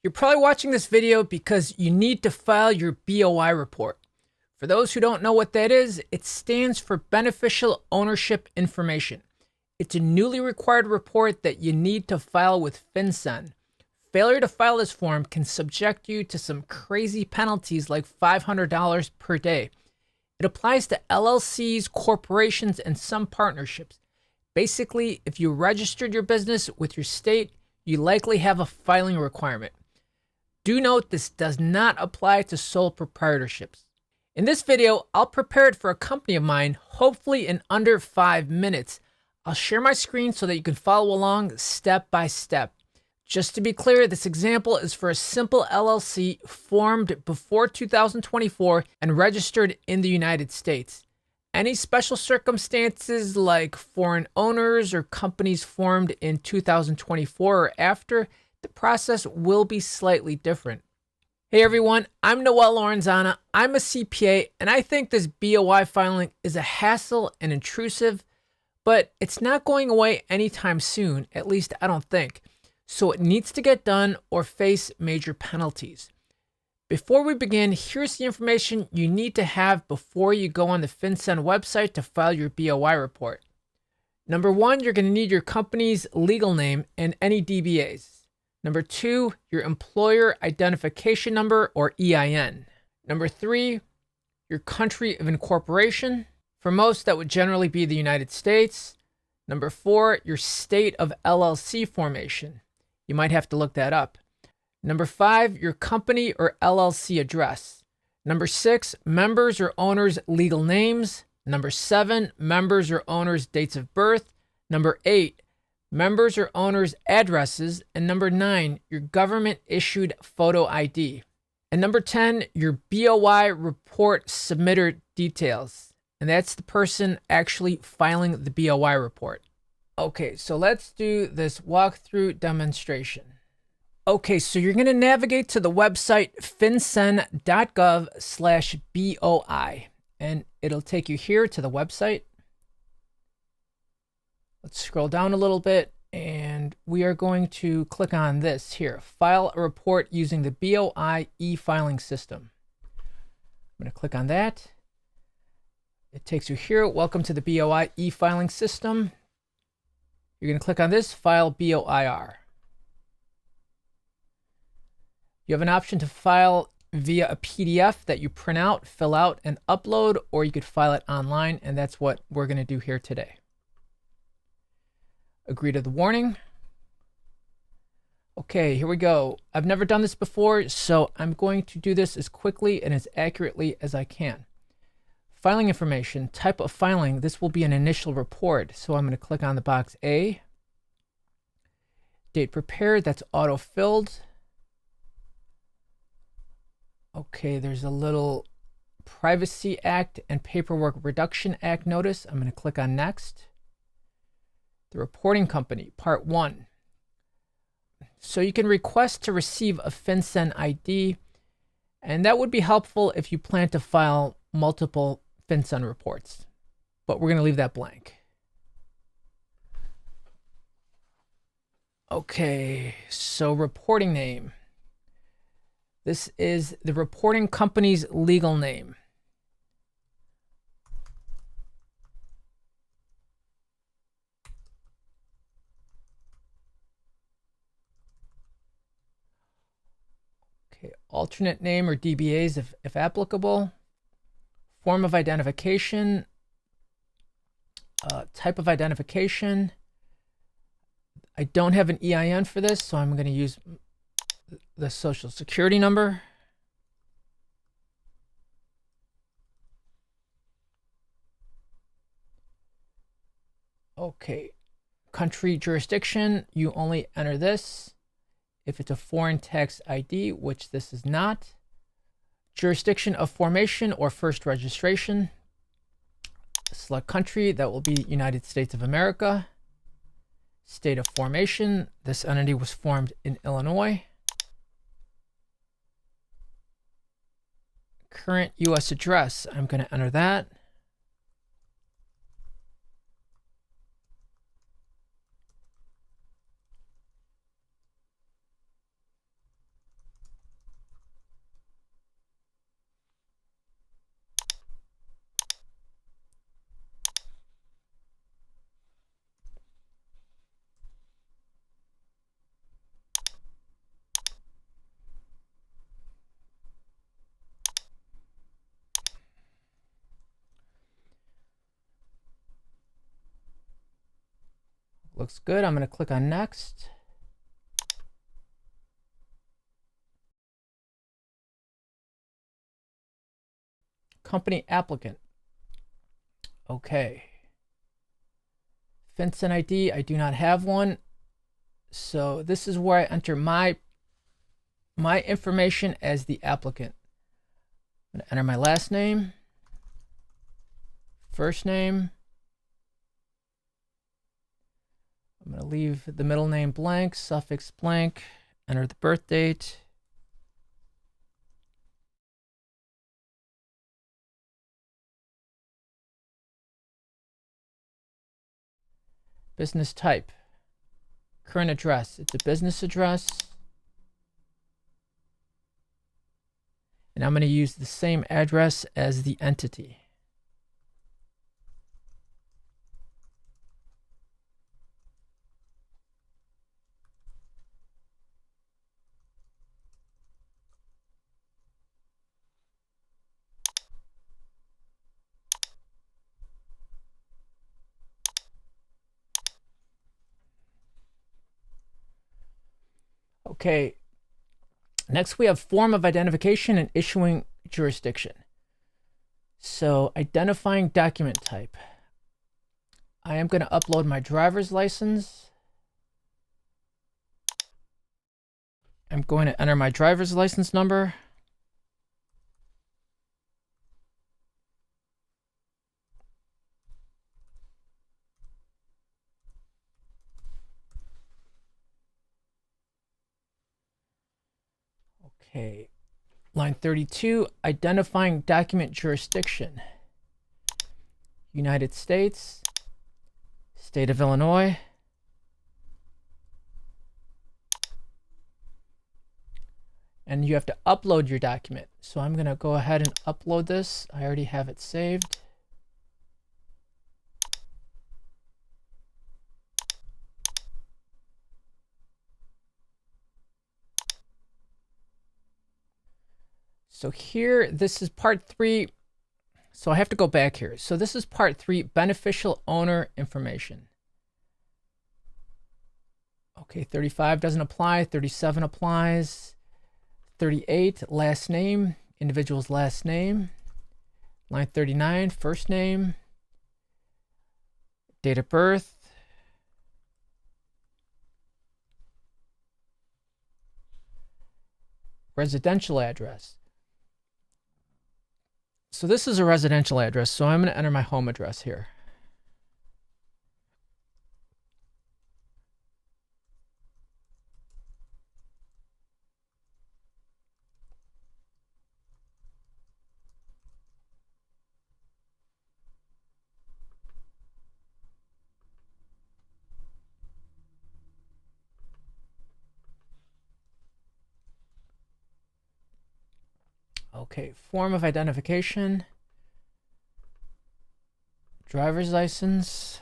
You're probably watching this video because you need to file your BOI report. For those who don't know what that is, it stands for Beneficial Ownership Information. It's a newly required report that you need to file with FinCEN. Failure to file this form can subject you to some crazy penalties like $500 per day. It applies to LLCs, corporations, and some partnerships. Basically, if you registered your business with your state, you likely have a filing requirement. Do note this does not apply to sole proprietorships. In this video, I'll prepare it for a company of mine, hopefully in under 5 minutes. I'll share my screen so that you can follow along step by step. Just to be clear, this example is for a simple LLC formed before 2024 and registered in the United States. Any special circumstances like foreign owners or companies formed in 2024 or after, the process will be slightly different. Hey everyone, I'm Noel Lorenzana. I'm a CPA and I think this BOI filing is a hassle and intrusive, but it's not going away anytime soon, at least I don't think. So it needs to get done or face major penalties. Before we begin, here's the information you need to have before you go on the FinCEN website to file your BOI report. Number 1, you're going to need your company's legal name and any DBAs. Number 2, your employer identification number or EIN. Number 3, your country of incorporation. For most, that would generally be the United States. Number 4, your state of LLC formation. You might have to look that up. Number 5, your company or LLC address. Number 6, members or owners' legal names. Number 7, members or owners' dates of birth. Number 8, members or owners' addresses. And number 9, your government-issued photo ID. And number 10, your BOI report submitter details. And that's the person actually filing the BOI report. Okay, so let's do this walkthrough demonstration. Okay, so you're going to navigate to the website fincen.gov/BOI, and it'll take you here to the website. Let's scroll down a little bit, and we are going to click on this here, file a report using the BOI e-filing system. I'm going to click on that. It takes you here. Welcome to the BOI e-filing system. You're going to click on this, file BOIR. You have an option to file via a PDF that you print out, fill out, and upload, or you could file it online, and that's what we're going to do here today. Agree to the warning. Okay, here we go. I've never done this before, so I'm going to do this as quickly and as accurately as I can. Filing information, type of filing, this will be an initial report. So I'm going to click on the box A. Date prepared, that's auto-filled. Okay, there's a little Privacy Act and Paperwork Reduction Act notice. I'm going to click on Next. The reporting company, Part 1. So you can request to receive a FinCEN ID, and that would be helpful if you plan to file multiple FinCEN reports, but we're going to leave that blank. Okay, so reporting name. This is the reporting company's legal name. Okay, alternate name or DBAs if applicable. Form of identification, type of identification. I don't have an EIN for this, so I'm going to use the social security number. Okay, country jurisdiction, you only enter this if it's a foreign tax ID, which this is not. Jurisdiction of formation or first registration. Select country, that will be United States of America. State of formation, this entity was formed in Illinois. Current US address, I'm going to enter that. looks good. I'm going to click on next. Company applicant. Okay. FinCEN ID, I do not have one. So this is where I enter my information as the applicant. I'm going to enter my last name, first name. I'm going to leave the middle name blank, suffix blank, enter the birth date. Business type, current address. It's a business address. And I'm going to use the same address as the entity. Okay, next we have form of identification and issuing jurisdiction. So identifying document type. I am going to upload my driver's license. I'm going to enter my driver's license number. Okay, line 32, identifying document jurisdiction. United States, State of Illinois. And you have to upload your document. So I'm going to go ahead and upload this. I already have it saved. So here, this is part 3. So I have to go back here. So this is part 3, beneficial owner information. Okay, 35 doesn't apply. 37 applies. 38, last name, individual's last name. Line 39, first name. Date of birth. Residential address. So this is a residential address, so I'm going to enter my home address here. Okay, form of identification. Driver's license.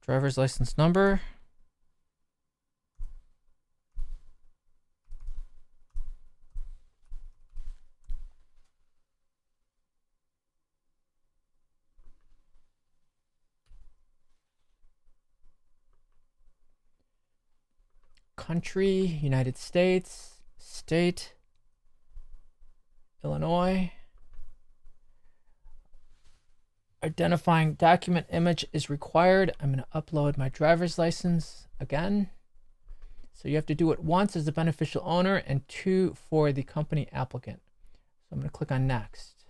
Driver's license number. Country, United States. State, Illinois. Identifying document image is required. I'm going to upload my driver's license again. So you have to do it once as the beneficial owner and 2 for the company applicant. So I'm going to click on next.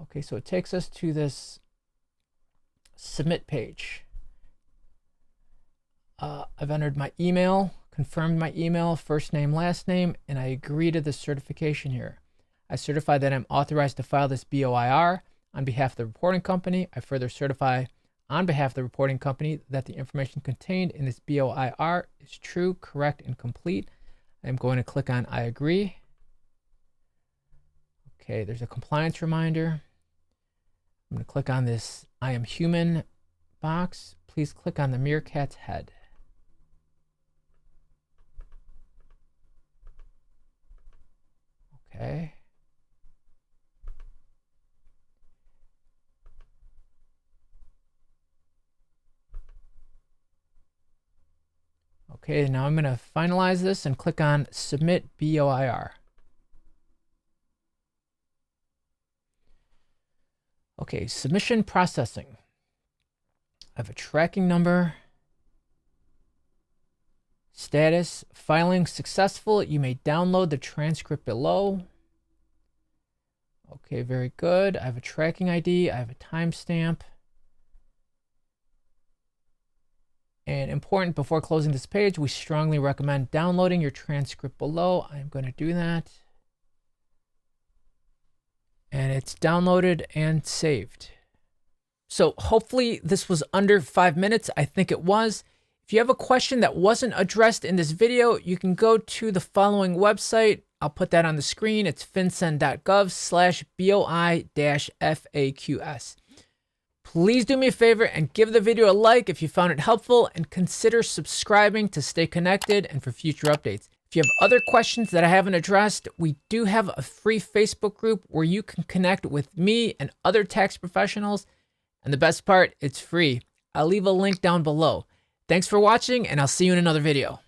Okay, so it takes us to this submit page. I've entered my email, confirmed my email, first name, last name, and I agree to the certification here. I certify that I'm authorized to file this BOIR on behalf of the reporting company. I further certify on behalf of the reporting company that the information contained in this BOIR is true, correct, and complete. I'm going to click on I agree. Okay, there's a compliance reminder. I'm going to click on this I am human box. Please click on the meerkat's head. Okay. Okay, now I'm going to finalize this and click on Submit BOIR. Okay, submission processing. I have a tracking number. Status, filing successful. You may download the transcript below. Okay, very good. I have a tracking ID. I have a timestamp. And important, before closing this page, we strongly recommend downloading your transcript below. I'm going to do that. And it's downloaded and saved. So hopefully this was under 5 minutes. I think it was. If you have a question that wasn't addressed in this video, you can go to the following website. I'll put that on the screen. It's fincen.gov/BOI-FAQs. Please do me a favor and give the video a like if you found it helpful, and consider subscribing to stay connected and for future updates. If you have other questions that I haven't addressed, we do have a free Facebook group where you can connect with me and other tax professionals. And the best part, it's free. I'll leave a link down below. Thanks for watching, and I'll see you in another video.